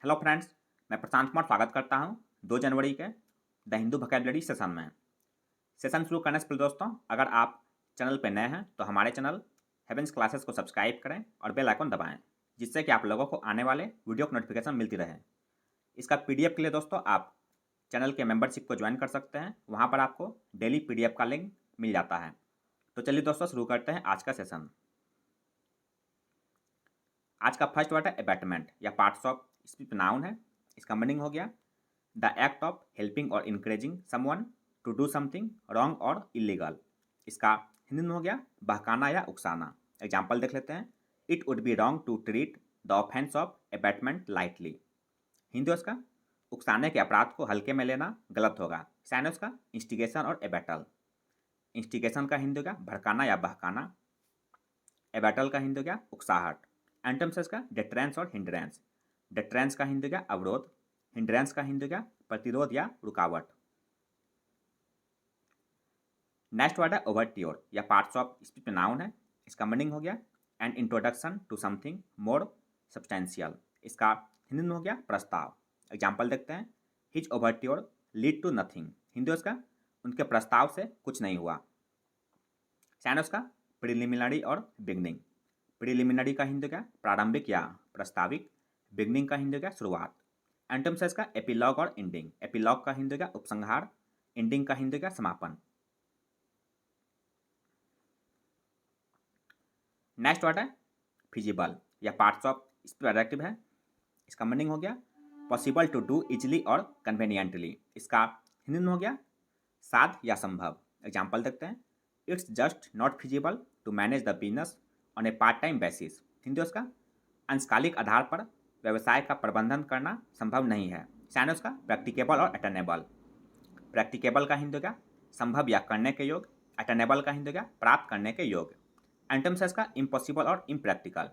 Hello friends, मैं प्रशांत कुमार स्वागत करता हूं 2 जनवरी के द हिंदू वोकैबुलरी सेशन में। सेशन शुरू करने से पहले दोस्तों, अगर आप चैनल पर नए हैं तो हमारे चैनल हेवेंस क्लासेस को सब्सक्राइब करें और बेल आइकन दबाएं, जिससे कि आप लोगों को आने वाले वीडियो की नोटिफिकेशन मिलती रहे। इसका पीडीएफ के लिए दोस्तों आप चैनल के मेंबरशिप को ज्वाइन कर सकते हैं, वहाँ पर आपको डेली पीडीएफ का लिंक मिल जाता है। तो चलिए दोस्तों शुरू करते हैं आज का सेशन। आज का फर्स्ट वर्ड है अबैटमेंट या पार्ट्स ऑफ स्पीच नाउन है। इसका मीनिंग हो गया द एक्ट ऑफ हेल्पिंग और encouraging someone to do something wrong और इलीगल। इसका हिंदी में हो गया बहकाना या उकसाना। एग्जाम्पल देख लेते हैं। It would be wrong to treat the offence of abetment lightly. Hindi उसका उकसाने के अपराध को हल्के में लेना गलत होगा। साइनस का इंस्टिगेशन और एबैटल। इंस्टिगेशन का हिंदी हो गया भड़काना या बहकाना। एबैटल का हिंदी हो गया उकसाहट। एंटम्स का डेट्रेंस और हिंड्रेंस। डेट्रेंस का हिंदी हो गया अवरोध। हिंड्रेंस का हिंदी हो गया प्रतिरोध या रुकावट। नेक्स्ट वर्ड है ओवरट्योर या पार्ट्स ऑफ स्पीच नाउन है। इसका मीनिंग हो गया an introduction to something more substantial. इसका हिंदी में हो गया प्रस्ताव। एग्जाम्पल देखते हैं। His overture lead to nothing. Hindi उसका उनके प्रस्ताव से कुछ नहीं हुआ। सैन उसका प्रिलिमिनरी और बिगनिंग। प्रिलिमिनरी का हिंदी क्या प्रारंभिक या प्रस्ताविक। बिगनिंग का हिंदी क्या शुरुआत। एंटम्स का एपिलॉग और एंडिंग। एपिलॉग का हिंदी क्या उपसंहार। एंडिंग का हिंदी क्या समापन। नेक्स्ट वर्ड है फिजिबल या पार्ट्स ऑफ स्पीच एडजेक्टिव है। इसका मीनिंग हो गया पॉसिबल टू डू इजिली और कन्वीनियंटली। इसका हिंदी में हो गया साध या संभव। एग्जाम्पल देखते हैं। It's just not feasible to manage the business on a part time basis. Hindi उसका अंशकालिक आधार पर व्यवसाय का प्रबंधन करना संभव नहीं है। साइनस का प्रैक्टिकेबल और अटेनेबल। प्रैक्टिकेबल का हिंदी क्या संभव या करने के योग। अटेनेबल का हिंदी क्या प्राप्त करने के योग। एंटम्स का इम्पॉसिबल और इम्प्रैक्टिकल।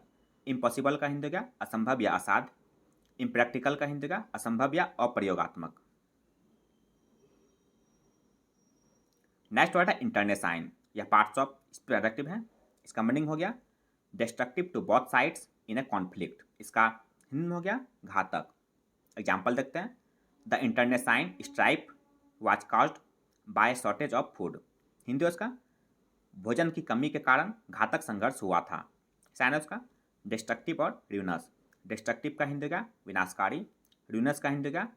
इम्पॉसिबल का हिंदी क्या असंभव या असाध्य। इम्प्रैक्टिकल का हिंदी क्या असंभव या अप्रयोगात्मक। नेक्स्ट वर्ड है इंटरनेसाइन या पार्ट्स ऑफ स्पीच एडजेक्टिव है। इसका मीनिंग हो गया destructive to both sides in a conflict. इसका हिंदी में हो गया घातक। एग्जाम्पल देखते हैं। The internecine strike was caused by shortage of food. Hindi उसका भोजन की कमी के कारण घातक संघर्ष हुआ था। साइनस का डिस्ट्रक्टिव और र्यूनस। डिस्ट्रक्टिव का हिंदी का विनाशकारी। र्यूनस का हिंदी का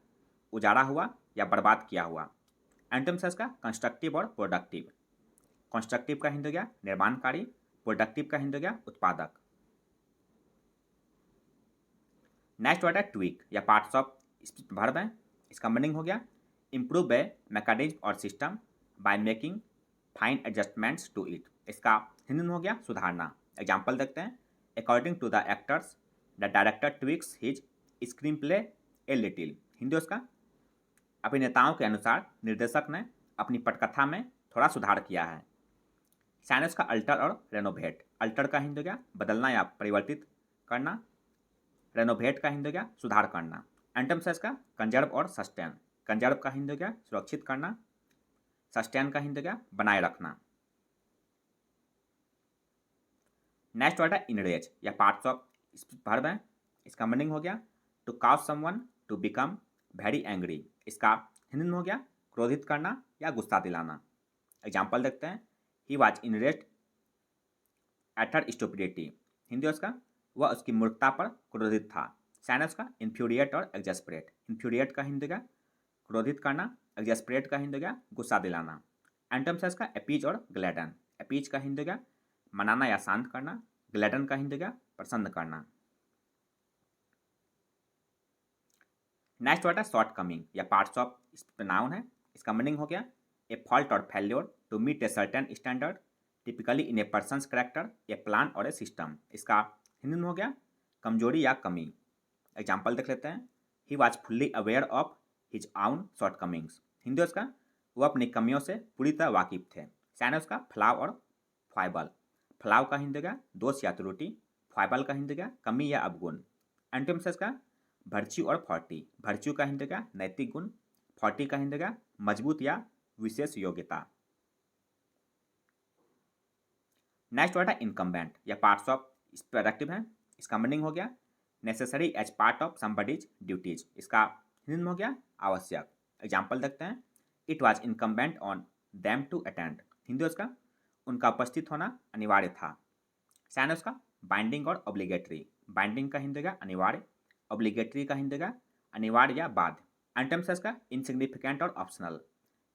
उजाड़ा हुआ या बर्बाद किया हुआ। एंटम्स का कंस्ट्रक्टिव और प्रोडक्टिव। कंस्ट्रक्टिव का हिंदी क्या निर्माणकारी। प्रोडक्टिव का हिंदी क्या उत्पादक। नेक्स्ट वर्ड है ट्वीक या पार्ट्स ऑफ स्पीच वर्ब है। इसका मीनिंग हो गया इम्प्रूव ए मैकेनिज्म और system by making fine adjustments to it. इसका हिंदी में हो गया सुधारना। एग्जाम्पल देखते हैं। According to the actors the director tweaks his screenplay a little. Hindi उसका अभिनेताओं के अनुसार निर्देशक ने अपनी पटकथा में थोड़ा सुधार किया है। साइनस का अल्टर और रेनोवेट। अल्टर का हिंदी क्या बदलना या परिवर्तित करना। रेनोवेट का हिंदी क्या सुधार करना। एंटम्स का कंजर्व और सस्टेन। कंजर्व का हिंदी क्या सुरक्षित करना। सस्टेन का हिंदी क्या बनाए रखना। नेक्स्ट वर्ड है इनरेज या पार्ट्स ऑफ वर्ब है। इसका मीनिंग हो गया to cause someone to become very angry. इसका हिंदी में हो गया क्रोधित करना या गुस्सा दिलाना। एग्जाम्पल देखते हैं। He was enraged at her stupidity. Hindi उसका वह उसकी मूर्खता पर क्रोधित था। साइनस का इन्फ्यूरिएट और एग्जेस्परेट। इन्फ्यूरिएट का हिंदी का क्रोधित करना। एग्जेस्परेट का हिंदी का गुस्सा दिलाना। एंटम्स का अपीज और ग्लैडन। अपीज का हिंदी का मनाना या शांत करना। ग्लैडन का हिंदी का प्रसन्न करना। नेक्स्ट वर्ड है शॉर्ट कमिंग या पार्ट्स ऑफ नाउन है। इसका मीनिंग हो गया ए फॉल्ट और failure to meet a certain standard typically in a person's character a plan और ए सिस्टम। इसका हिंदी में हो गया कमजोरी या कमी। एग्जाम्पल देख लेते हैं। He was fully aware of his आउन शॉर्ट कमिंग्स। हिंदी उसका वह अपनी कमियों से पूरी तरह वाकिफ थे। सैन उसका फ्लाव और फाइबल। फ्लाव का हिंदी का दोष या त्रुटि। फाइबल का हिंदी का कमी या अवगुण। एंटम्स का भर्च्यू और फॉर्टी। भर्च्यू का हिंदी का नैतिक गुण। फॉर्टी का हिंदी का मजबूत या विशेष योग्यता। नेक्स्ट वर्ड है इनकम्बेंट या पार्ट्स ऑफ प्रोडक्टिव है। इसका मीनिंग हो गया necessary as part of somebody's duties, इसका हिंदी में हो गया आवश्यक। एग्जाम्पल देखते हैं, it was incumbent on them to attend, Hindi उसका उनका उपस्थित होना अनिवार्य था। साइन उसका बाइंडिंग और ऑब्लिगेटरी, बाइंडिंग का हिंदी का अनिवार्य, ऑब्लिगेटरी का हिंदी का अनिवार्य या बाध्य। एंटम्स है इसका इनसिग्निफिकेंट और ऑप्शनल,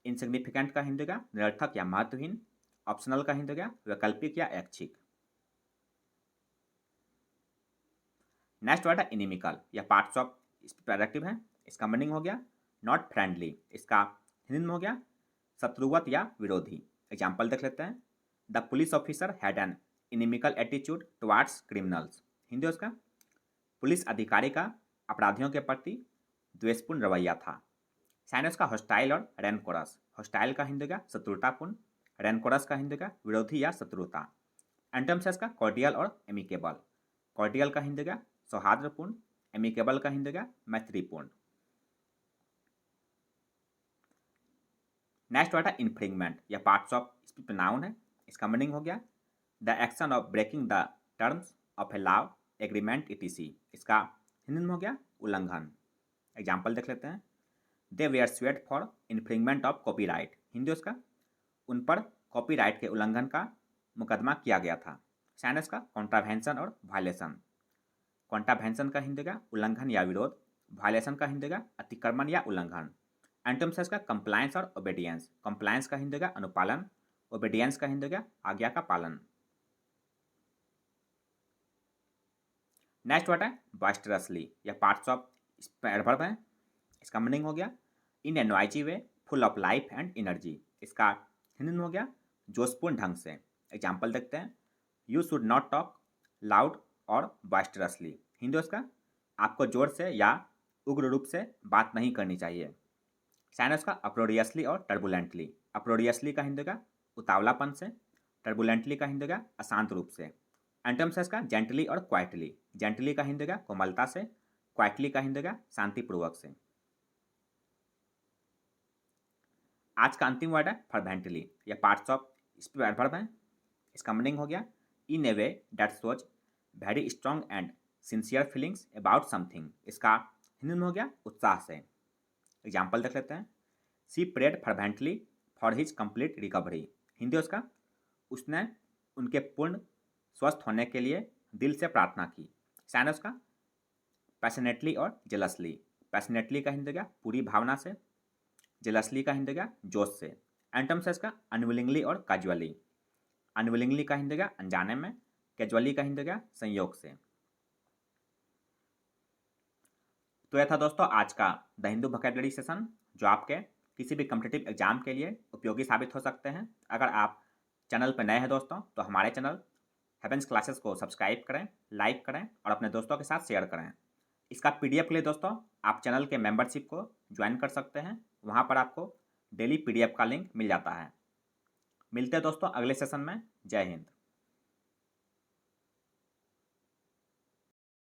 इनसिग्निफिकेंट का हिंदी का निरर्थक या महत्वहीन, ऑप्शनल का हिंदी का वैकल्पिक या ऐच्छिक। नेक्स्ट वर्ड है इनिमिकल या पार्ट्स ऑफ एडजेक्टिव है, इसका मीनिंग हो गया नॉट फ्रेंडली, इसका हिंदी में हो गया शत्रुवत या विरोधी। एग्जाम्पल देख लेते हैं, the police officer had an inimical attitude towards criminals, Hindi उसका पुलिस अधिकारी का अपराधियों के प्रति द्वेषपूर्ण रवैया था। साइनस का हॉस्टाइल और रेनकोरस, हॉस्टाइल का हिंदी का शत्रुतापूर्ण, रेनकोरस का हिंदी का विरोधी या शत्रुता। एंटम्स का कॉर्डियल और एमिकेबल, कॉर्डियल का हिंदी का सौहार्दपूर्ण, एमिकेबल का हिंदी का मैत्रीपूर्ण। नेक्स्ट वर्ड है इन्फ्रिंगमेंट या पार्ट्स ऑफ नाउन है, इसका मीनिंग हो गया the action of breaking the terms of a law agreement etc, इसका हिंदी में हो गया उल्लंघन। एग्जाम्पल देख लेते हैं, they were sweat for infringement of copyright, Hindi उसका उन पर कॉपीराइट के उल्लंघन का मुकदमा किया गया था। साइनस का कॉन्ट्रावेंशन और वायलेशन, कॉन्ट्रावेंशन का हिंदी का उल्लंघन या विरोध, वायलेशन का हिंदी का अतिक्रमण या उल्लंघन। एंटम्स का कंप्लायंस और ओबेडियंस, कंप्लायंस का हिंदी का अनुपालन, ओबेडियंस का हिंदी का आज्ञा का पालन। नेक्स्ट वर्ड है बॉइस्टरसली या पार्ट्स ऑफ एडवर्ब है, इसका मीनिंग हो गया in a noisy way full of life and energy, इसका हिंदी में हो गया जोशपूर्ण ढंग से। एग्जाम्पल देखते हैं, you should not talk loud और बॉइस्टरसली, हिंदी उसका आपको जोर से या उग्र रूप से बात नहीं करनी चाहिए। साइनस का अप्रोडियसली और टर्बुलेंटली, अप्रोडियसली का हिंदी का उतावलापन से, टर्बुलेंटली का हिंदी का अशांत रूप से। एंटम्स का जेंटली और क्वाइटली, जेंटली का हिंदी का कोमलता से, क्वाइटली का हिंदी का शांतिपूर्वक से। आज का अंतिम वर्ड है फर्वेंटली या पार्ट्स ऑफ एडवर्ब है, इसका मीनिंग हो गया in a way that shows very strong and sincere feelings about something, इसका हिंदी में हो गया उत्साह से। एग्जाम्पल देख लेते हैं, she prayed fervently for his complete recovery, Hindi उसका उसने उनके पूर्ण स्वस्थ होने के लिए दिल से प्रार्थना की। साइनस का पैशनेटली और जेलसली, पैशनेटली का हिंदी का पूरी भावना से, जेलसली का हिंदी का जोश से। एंटम्स का अनविलिंगली और कैजुअली, अनविलिंगली का हिंदी का अनजाने में, कैजुअली का हिंदी का संयोग से। तो यह था दोस्तों आज का द हिंदू वोकैबुलरी सेशन, जो आपके किसी भी कॉम्पिटिटिव एग्जाम के लिए उपयोगी साबित हो सकते हैं। अगर आप चैनल पर नए हैं दोस्तों, तो हमारे चैनल हेवेंस क्लासेस को सब्सक्राइब करें, लाइक करें और अपने दोस्तों के साथ शेयर करें। इसका पीडीएफ के लिए दोस्तों आप चैनल के मेंबरशिप को ज्वाइन कर सकते हैं, वहाँ पर आपको डेली पीडीएफ का लिंक मिल जाता है। मिलते हैं दोस्तों अगले सेशन में। जय हिंद।